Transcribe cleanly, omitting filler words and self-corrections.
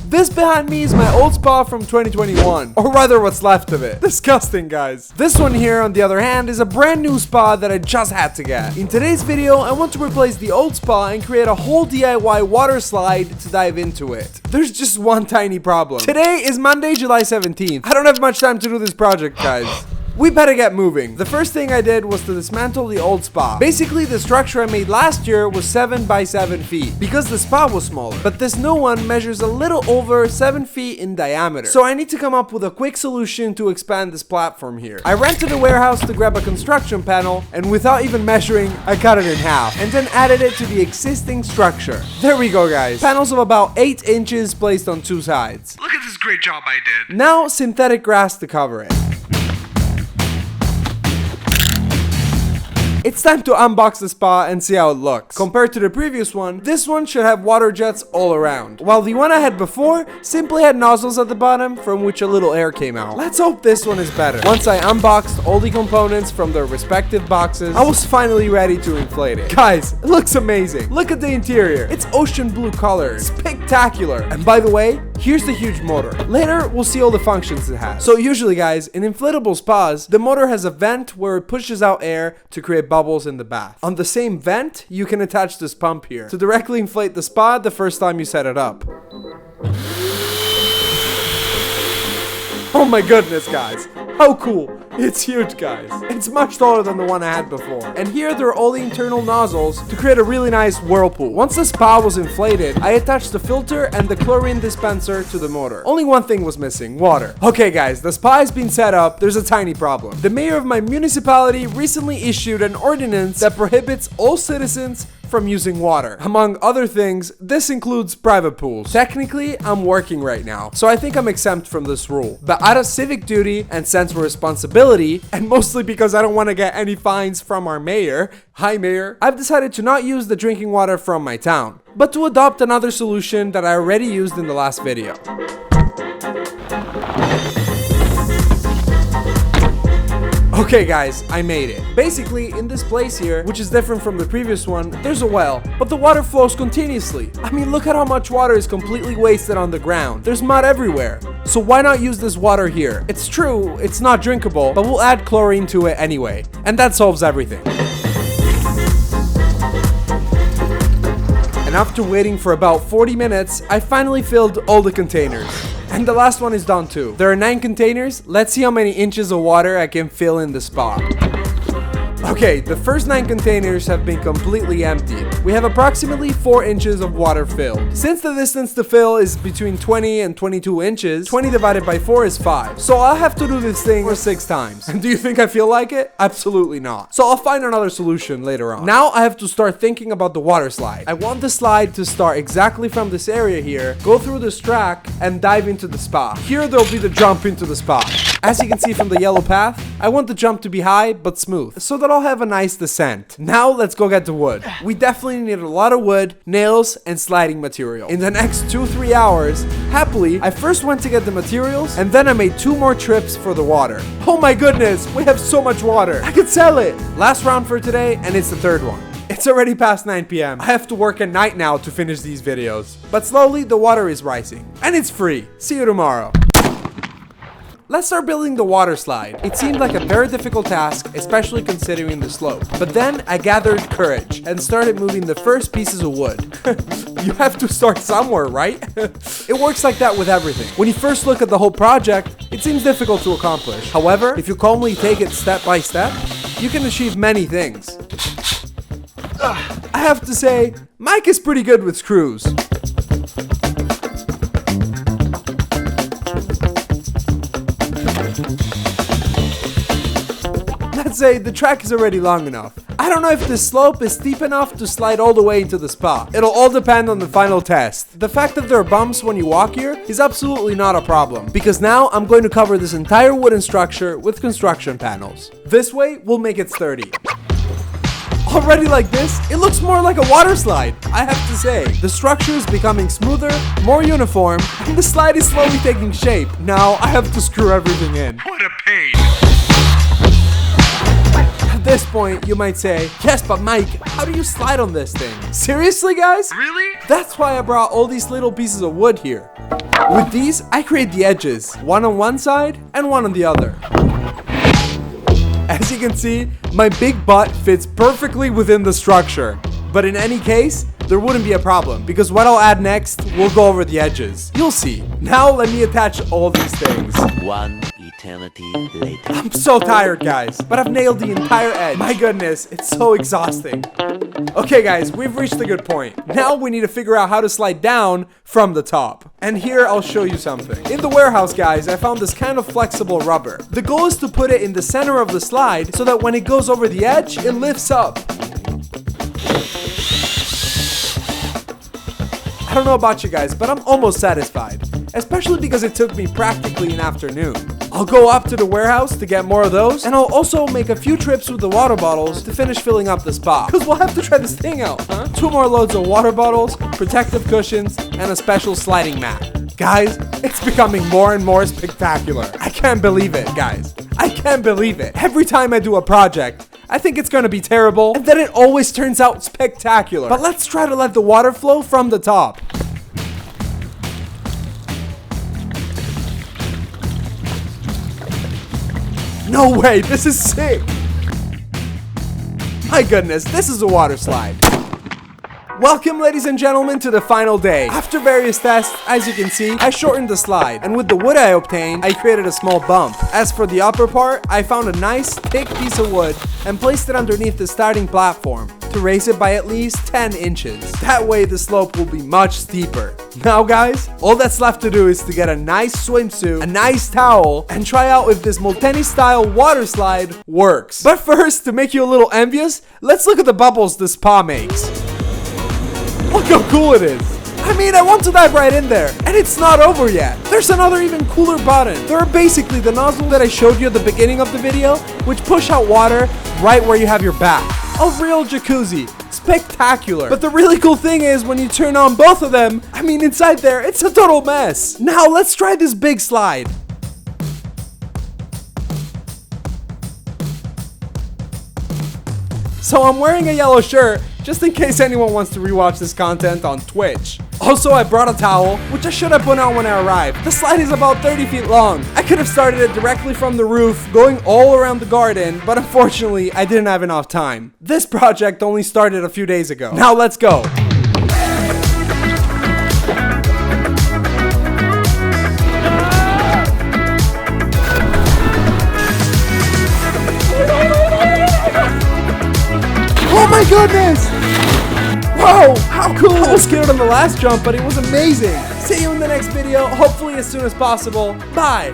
This behind me is my old spa from 2021, or rather what's left of it. Disgusting, guys. This one here, on the other hand, is a brand new spa that I just had to get. In today's video, I want to replace the old spa and create a whole DIY water slide to dive into it. There's just one tiny problem. Today is Monday, July 17th. I don't have much time to do this project, guys. We better get moving. The first thing I did was to dismantle the old spa. Basically, the structure I made last year was 7 by 7 feet because the spa was smaller. But this new one measures a little over 7 feet in diameter. So I need to come up with a quick solution to expand this platform here. I ran to the warehouse to grab a construction panel, and without even measuring, I cut it in half and then added it to the existing structure. There we go, guys. Panels of about 8 inches placed on 2 sides. Look at this great job I did. Now, synthetic grass to cover it. It's time to unbox the spa and see how it looks. Compared to the previous one, this one should have water jets all around, while the one I had before simply had nozzles at the bottom from which a little air came out. Let's hope this one is better. Once I unboxed all the components from their respective boxes, I was finally ready to inflate it. Guys, it looks amazing. Look at the interior. It's ocean blue color. Spectacular. And by the way, here's the huge motor. Later, we'll see all the functions it has. So usually, guys, in inflatable spas, the motor has a vent where it pushes out air to create bubbles in the bath. On the same vent, you can attach this pump here to directly inflate the spa the first time you set it up. Oh my goodness, guys. How cool. It's huge, guys. It's much taller than the one I had before. And here there are all the internal nozzles to create a really nice whirlpool. Once the spa was inflated, I attached the filter and the chlorine dispenser to the motor. Only one thing was missing: water. Okay, guys, the spa has been set up. There's a tiny problem. The mayor of my municipality recently issued an ordinance that prohibits all citizens from using water. Among other things, this includes private pools. Technically, I'm working right now, so I think I'm exempt from this rule. But out of civic duty and sense of responsibility, and mostly because I don't want to get any fines from our mayor, hi mayor, I've decided to not use the drinking water from my town, but to adopt another solution that I already used in the last video. Okay guys, I made it. Basically, in this place here, which is different from the previous one, there's a well, but the water flows continuously. I mean, look at how much water is completely wasted on the ground. There's mud everywhere. So why not use this water here? It's true, it's not drinkable, but we'll add chlorine to it anyway. And that solves everything. And after waiting for about 40 minutes, I finally filled all the containers. And the last one is done too. There are 9 containers. Let's see how many inches of water I can fill in the spa. Okay, the first 9 containers have been completely emptied. We have approximately 4 inches of water filled. Since the distance to fill is between 20 and 22 inches, 20 divided by 4 is 5. So I'll have to do this thing for 6 times. And do you think I feel like it? Absolutely not. So I'll find another solution later on. Now I have to start thinking about the water slide. I want the slide to start exactly from this area here, go through this track, and dive into the spa. Here there'll be the jump into the spa. As you can see from the yellow path, I want the jump to be high but smooth, so that I'll have a nice descent. Now let's go get the wood. We definitely need a lot of wood, nails, and sliding material. In the next 2-3 hours, happily, I first went to get the materials, and then I made 2 more trips for the water. Oh my goodness, we have so much water. I could sell it. Last round for today, and it's the 3rd one. It's already past 9 p.m. I have to work at night now to finish these videos. But slowly, the water is rising. And it's free. See you tomorrow. Let's start building the water slide. It seemed like a very difficult task, especially considering the slope. But then I gathered courage and started moving the first pieces of wood. You have to start somewhere, right? It works like that with everything. When you first look at the whole project, it seems difficult to accomplish. However, if you calmly take it step by step, you can achieve many things. I have to say, Mike is pretty good with screws. Let's say the track is already long enough. I don't know if this slope is steep enough to slide all the way into the spa. It'll all depend on the final test. The fact that there are bumps when you walk here is absolutely not a problem, because now I'm going to cover this entire wooden structure with construction panels. This way, we'll make it sturdy. Already like this, it looks more like a water slide, I have to say. The structure is becoming smoother, more uniform, and the slide is slowly taking shape. Now I have to screw everything in. What a pain! At this point, you might say, yes, but Mike, how do you slide on this thing? Seriously, guys? Really? That's why I brought all these little pieces of wood here. With these, I create the edges, one on one side and one on the other. As you can see, my big butt fits perfectly within the structure. But in any case, there wouldn't be a problem, because what I'll add next will go over the edges. You'll see. Now let me attach all these things. One eternity later. I'm so tired, guys, but I've nailed the entire edge. My goodness, it's so exhausting. Okay, guys, we've reached the good point. Now we need to figure out how to slide down from the top. And here I'll show you something. In the warehouse, guys, I found this kind of flexible rubber. The goal is to put it in the center of the slide so that when it goes over the edge, it lifts up. I don't know about you guys, but I'm almost satisfied, especially because it took me practically an afternoon. I'll go up to the warehouse to get more of those, and I'll also make a few trips with the water bottles to finish filling up the spot, because we'll have to try this thing out, huh? 2 more loads of water bottles, protective cushions, and a special sliding mat. Guys, it's becoming more and more spectacular. I can't believe it, guys. I can't believe it. Every time I do a project, I think it's gonna be terrible, and then it always turns out spectacular. But let's try to let the water flow from the top. No way, this is sick! My goodness, this is a water slide. Welcome, ladies and gentlemen, to the final day. After various tests, as you can see, I shortened the slide, and with the wood I obtained, I created a small bump. As for the upper part, I found a nice, thick piece of wood and placed it underneath the starting platform to raise it by at least 10 inches. That way, the slope will be much steeper. Now, guys, all that's left to do is to get a nice swimsuit, a nice towel, and try out if this Molteni style water slide works. But first, to make you a little envious, let's look at the bubbles the spa makes. Look how cool it is. I mean, I want to dive right in there, and it's not over yet. There's another even cooler button. There are basically the nozzle that I showed you at the beginning of the video, which push out water right where you have your back. A real jacuzzi. Spectacular. But the really cool thing is when you turn on both of them, I mean, inside there, it's a total mess. Now let's try this big slide. So I'm wearing a yellow shirt, just in case anyone wants to rewatch this content on Twitch. Also, I brought a towel, which I should have put on when I arrived. The slide is about 30 feet long. I could have started it directly from the roof, going all around the garden, but unfortunately, I didn't have enough time. This project only started a few days ago. Now let's go. Oh my goodness! Whoa, how cool! I was scared on the last jump, but it was amazing. See you in the next video, hopefully as soon as possible. Bye!